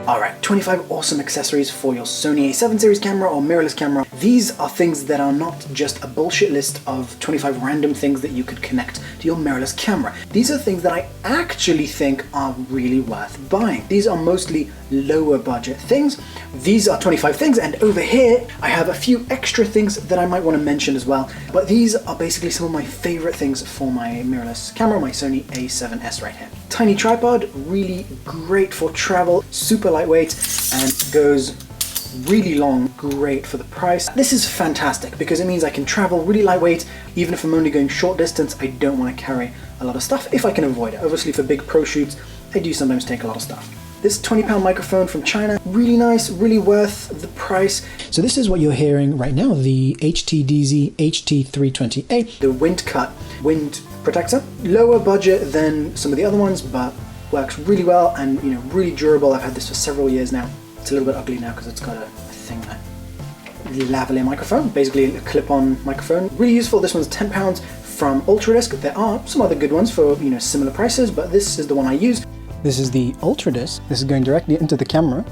Alright, 25 awesome accessories for your Sony A7 series camera or mirrorless camera. These are things that are not just a bullshit list of 25 random things that you could connect to your mirrorless camera. These are things that I actually think are really worth buying. These are mostly lower budget things. These are 25 things, and over here I have a few extra things that I might want to mention as well. But these are basically some of my favorite things for my mirrorless camera, my Sony A7S right here. Tiny tripod, really great for travel, super lightweight, and goes really long, great for the price. This is fantastic because it means I can travel really lightweight. Even if I'm only going short distance, I don't want to carry a lot of stuff if I can avoid it. Obviously for big pro shoots, I do sometimes take a lot of stuff. This 20-pound microphone from China, really nice, really worth the price. So this is what you're hearing right now, the HTDZ HT320A, the wind cut wind protector. Lower budget than some of the other ones, but works really well and really durable. I've had this for several years now. It's a little bit ugly now because it's got a thing there. Lavalier microphone, basically a clip-on microphone. Really useful. This one's £10 from Ultradisc. There are some other good ones for similar prices, but this is the one I use. This is the Ultradisc. This is going directly into the camera.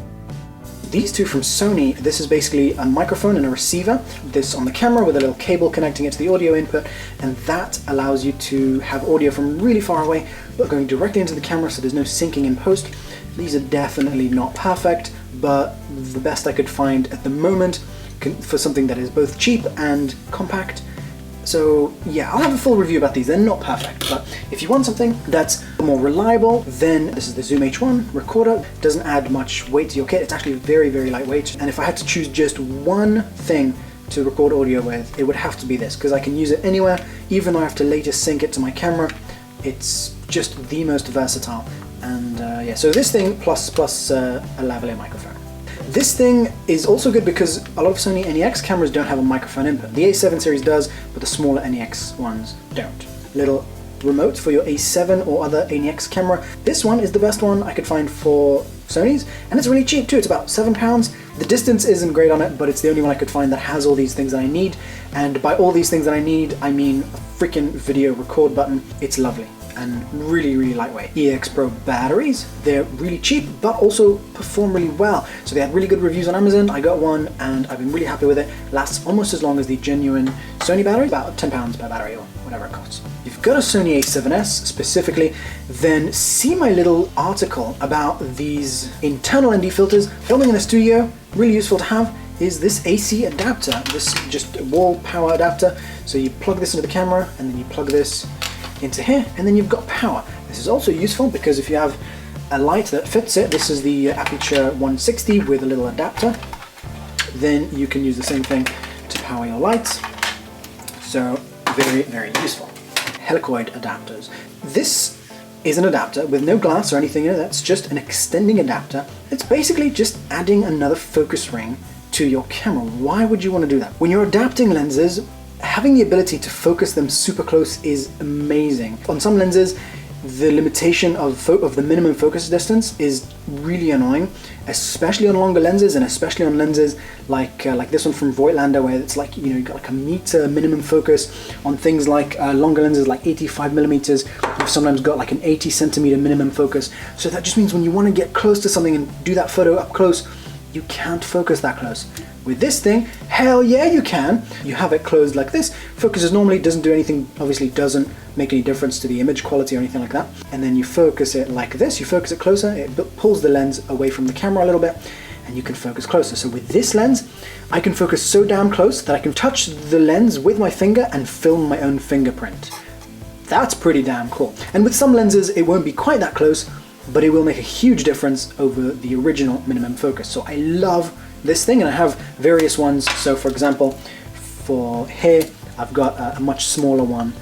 These two from Sony, this is basically a microphone and a receiver. This on the camera with a little cable connecting it to the audio input, and that allows you to have audio from really far away, but going directly into the camera so there's no syncing in post. These are definitely not perfect, but the best I could find at the moment for something that is both cheap and compact. So yeah, I'll have a full review about these. They're not perfect, but if you want something that's more reliable, then this is the Zoom H1 recorder. It doesn't add much weight to your kit. It's actually very, very lightweight. And if I had to choose just one thing to record audio with, it would have to be this, because I can use it anywhere, even though I have to later sync it to my camera. It's just the most versatile. And yeah, so this thing plus a lavalier microphone. This thing is also good because a lot of Sony NEX cameras don't have a microphone input. The A7 series does, but the smaller NEX ones don't. Little remote for your A7 or other NEX camera. This one is the best one I could find for Sony's, and it's really cheap too. It's about £7. The distance isn't great on it, but it's the only one I could find that has all these things that I need. And by all these things that I need, I mean a freaking video record button. It's lovely and really, really lightweight. EX Pro batteries, they're really cheap, but also perform really well. So they had really good reviews on Amazon. I got one and I've been really happy with it. Lasts almost as long as the genuine Sony battery, about £10 per battery or whatever it costs. If you've got a Sony A7S specifically, then see my little article about these internal ND filters. Filming in a studio, really useful to have, is this AC adapter, this just wall power adapter. So you plug this into the camera and then you plug this into here, and then you've got power. This is also useful because if you have a light that fits it, this is the Aperture 160 with a little adapter, then you can use the same thing to power your lights. So very, very useful. Helicoid adapters. This is an adapter with no glass or anything in it. That's just an extending adapter. It's basically just adding another focus ring to your camera. Why would you want to do that? When you're adapting lenses, having the ability to focus them super close is amazing. On some lenses, the limitation of the minimum focus distance is really annoying, especially on longer lenses, and especially on lenses like this one from Voigtlander, where it's like you've got like a meter minimum focus. On things like longer lenses like 85mm, you've sometimes got like an 80cm minimum focus. So that just means when you want to get close to something and do that photo up close, you can't focus that close. With this thing, hell yeah you can. You have it closed like this, focuses normally, doesn't do anything, obviously doesn't make any difference to the image quality or anything like that. And then you focus it like this, you focus it closer, it pulls the lens away from the camera a little bit, and you can focus closer. So with this lens, I can focus so damn close that I can touch the lens with my finger and film my own fingerprint. That's pretty damn cool. And with some lenses, it won't be quite that close, but it will make a huge difference over the original minimum focus. So I love this thing, and I have various ones. So for example, for here, I've got a much smaller one.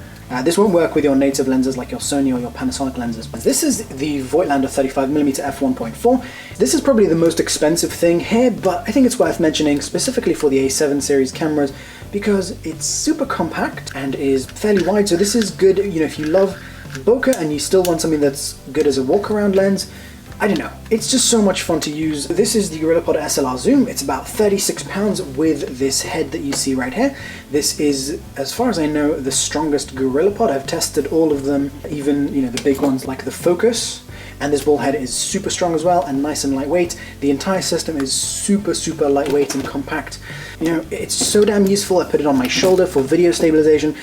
This won't work with your native lenses like your Sony or your Panasonic lenses, but this is the Voigtlander 35mm f1.4. This is probably the most expensive thing here, but I think it's worth mentioning specifically for the A7 series cameras because it's super compact and is fairly wide. So this is good, if you love bokeh and you still want something that's good as a walk-around lens. I don't know, it's just so much fun to use. This is the GorillaPod SLR-Zoom. It's about £36 with this head that you see right here. This is, as far as I know, the strongest GorillaPod. I've tested all of them, even the big ones like the Focus, and this ball head is super strong as well and nice and lightweight. The entire system is super lightweight and compact. You know, it's so damn useful. I put it on my shoulder for video stabilization.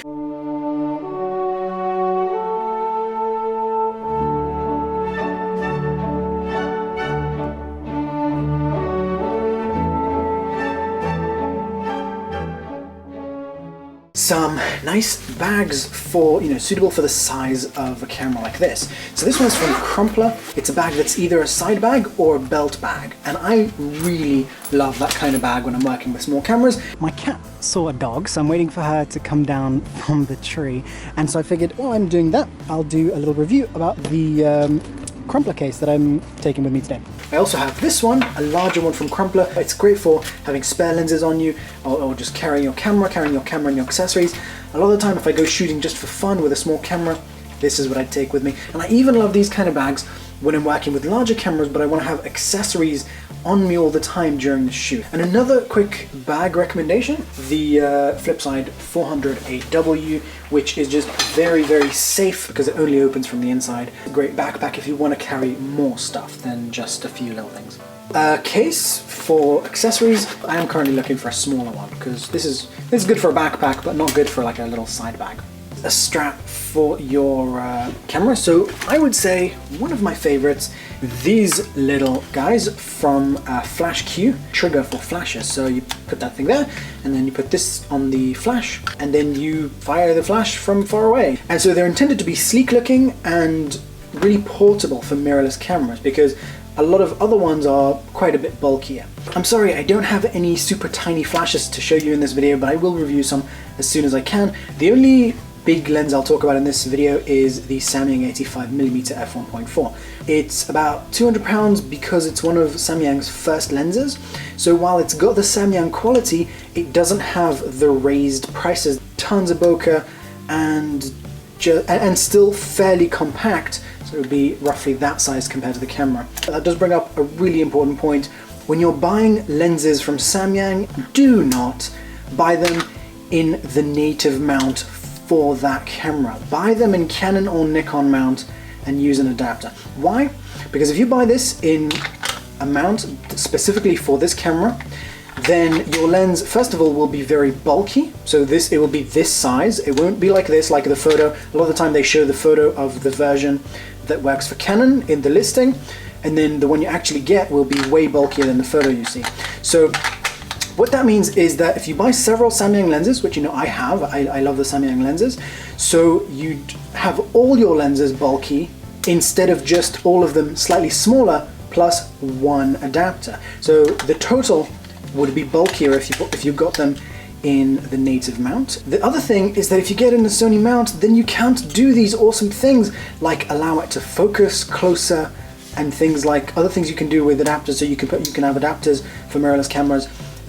Some nice bags for, you know, suitable for the size of a camera like this. So this one's from Crumpler. It's a bag that's either a side bag or a belt bag, and I really love that kind of bag when I'm working with small cameras. My cat saw a dog, so I'm waiting for her to come down from the tree, and so I figured while I'm doing that, I'll do a little review about the Crumpler case that I'm taking with me today. I also have this one, a larger one from Crumpler. It's great for having spare lenses on you, or just carrying your camera and your accessories. A lot of the time if I go shooting just for fun with a small camera, this is what I'd take with me. And I even love these kind of bags when I'm working with larger cameras, but I want to have accessories on me all the time during the shoot. And another quick bag recommendation, the Flipside 408W, which is just very safe because it only opens from the inside. A great backpack if you want to carry more stuff than just a few little things. A case for accessories. I am currently looking for a smaller one because this is good for a backpack, but not good for like a little side bag. A strap for your camera. So I would say one of my favorites, these little guys from Flash Q, trigger for flashes. So you put that thing there, and then you put this on the flash, and then you fire the flash from far away. And so they're intended to be sleek looking and really portable for mirrorless cameras, because a lot of other ones are quite a bit bulkier. I'm sorry, I don't have any super tiny flashes to show you in this video, but I will review some as soon as I can. The only big lens I'll talk about in this video is the Samyang 85mm f1.4. It's about 200 pounds because it's one of Samyang's first lenses. So while it's got the Samyang quality, it doesn't have the raised prices. Tons of bokeh and still fairly compact. So it would be roughly that size compared to the camera. That does bring up a really important point. When you're buying lenses from Samyang, do not buy them in the native mount for that camera. Buy them in Canon or Nikon mount and use an adapter. Why? Because if you buy this in a mount specifically for this camera, then your lens, first of all, will be very bulky. So it will be this size. It won't be like this, like the photo. A lot of the time they show the photo of the version that works for Canon in the listing, and then the one you actually get will be way bulkier than the photo you see. So what that means is that if you buy several Samyang lenses, which you know I have, I love the Samyang lenses, so you have all your lenses bulky instead of just all of them slightly smaller plus one adapter. So the total would be bulkier if you got them in the native mount. The other thing is that if you get in the Sony mount, then you can't do these awesome things like allow it to focus closer and things like other things you can do with adapters. So you can have adapters for mirrorless cameras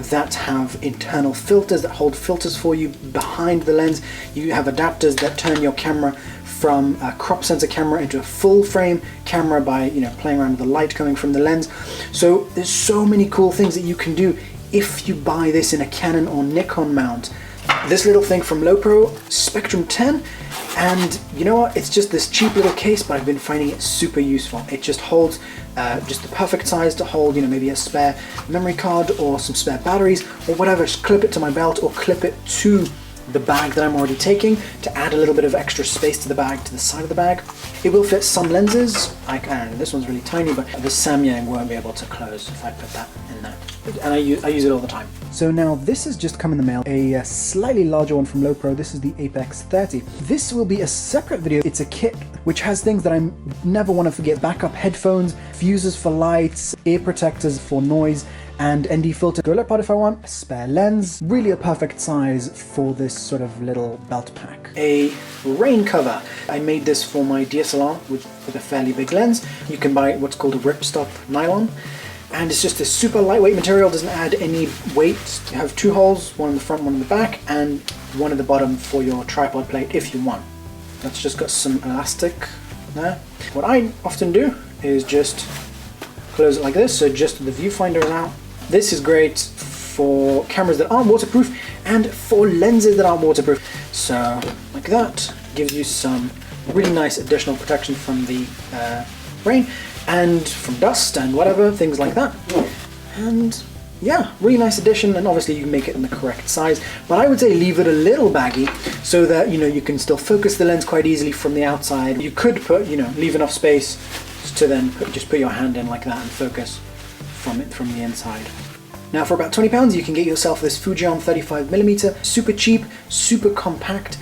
that have internal filters that hold filters for you behind the lens. You have adapters that turn your camera from a crop sensor camera into a full frame camera by playing around with the light coming from the lens. So there's so many cool things that you can do if you buy this in a Canon or Nikon mount. This little thing from Lowepro, Spectrum 10, and you know what, it's just this cheap little case, but I've been finding it super useful. It just holds just the perfect size to hold maybe a spare memory card or some spare batteries or whatever. Just clip it to my belt or clip it to the bag that I'm already taking to add a little bit of extra space to the bag, to the side of the bag. It will fit some lenses. I don't know, this one's really tiny, but the Samyang won't be able to close if I put that in there. And I use it all the time. So now this has just come in the mail, a slightly larger one from Lowepro. This is the Apex 30. This will be a separate video. It's a kit which has things that I never want to forget: backup headphones, fuses for lights, ear protectors for noise, and ND filter, GorillaPod if I want, a spare lens, really a perfect size for this sort of little belt pack. A rain cover. I made this for my DSLR with a fairly big lens. You can buy what's called a ripstop nylon, and it's just a super lightweight material, doesn't add any weight. You have two holes, one in the front, one in the back, and one at the bottom for your tripod plate if you want. That's just got some elastic there. What I often do is just close it like this, so just the viewfinder is out. This is great for cameras that aren't waterproof and for lenses that aren't waterproof. So like that, gives you some really nice additional protection from the rain and from dust and whatever, things like that. And yeah, really nice addition, and obviously you can make it in the correct size, but I would say leave it a little baggy so that, you know, you can still focus the lens quite easily from the outside. You could put, you know, leave enough space to then just put your hand in like that and focus from the inside. Now for about £20 you can get yourself this Fujion 35mm, super cheap, super compact,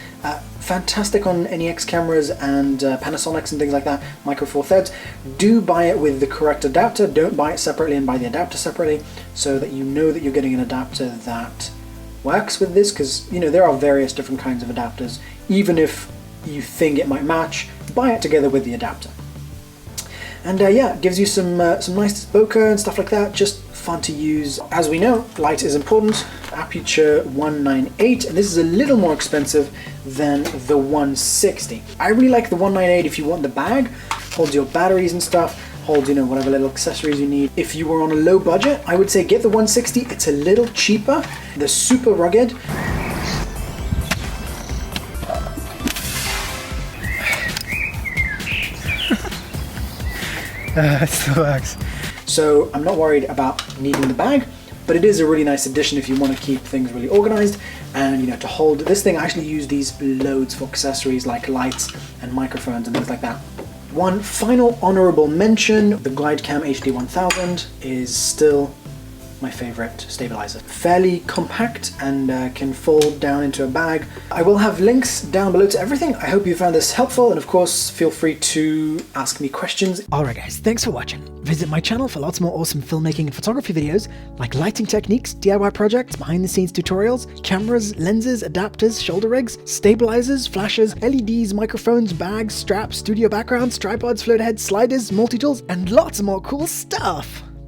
fantastic on NEX cameras and Panasonics and things like that, Micro Four Thirds. Do buy it with the correct adapter, don't buy it separately and buy the adapter separately, so that you know that you're getting an adapter that works with this, because, you know, there are various different kinds of adapters. Even if you think it might match, buy it together with the adapter. And yeah, it gives you some nice bokeh and stuff like that, just fun to use. As we know, light is important. Aperture 198, and this is a little more expensive than the 160. I really like the 198 if you want the bag, holds your batteries and stuff, holds, you know, whatever little accessories you need. If you were on a low budget, I would say get the 160, it's a little cheaper. They're super rugged. It still works. So I'm not worried about needing the bag, but it is a really nice addition if you want to keep things really organized and, you know, to hold this thing. I actually use these loads for accessories like lights and microphones and things like that. One final honorable mention, the GlideCam HD 1000 is still my favorite stabilizer. Fairly compact and can fold down into a bag. I will have links down below to everything. I hope you found this helpful, and of course feel free to ask me questions. Alright guys, thanks for watching. Visit my channel for lots more awesome filmmaking and photography videos like lighting techniques, DIY projects, behind the scenes tutorials, cameras, lenses, adapters, shoulder rigs, stabilizers, flashes, LEDs, microphones, bags, straps, studio backgrounds, tripods, float heads, sliders, multi-tools, and lots more cool stuff.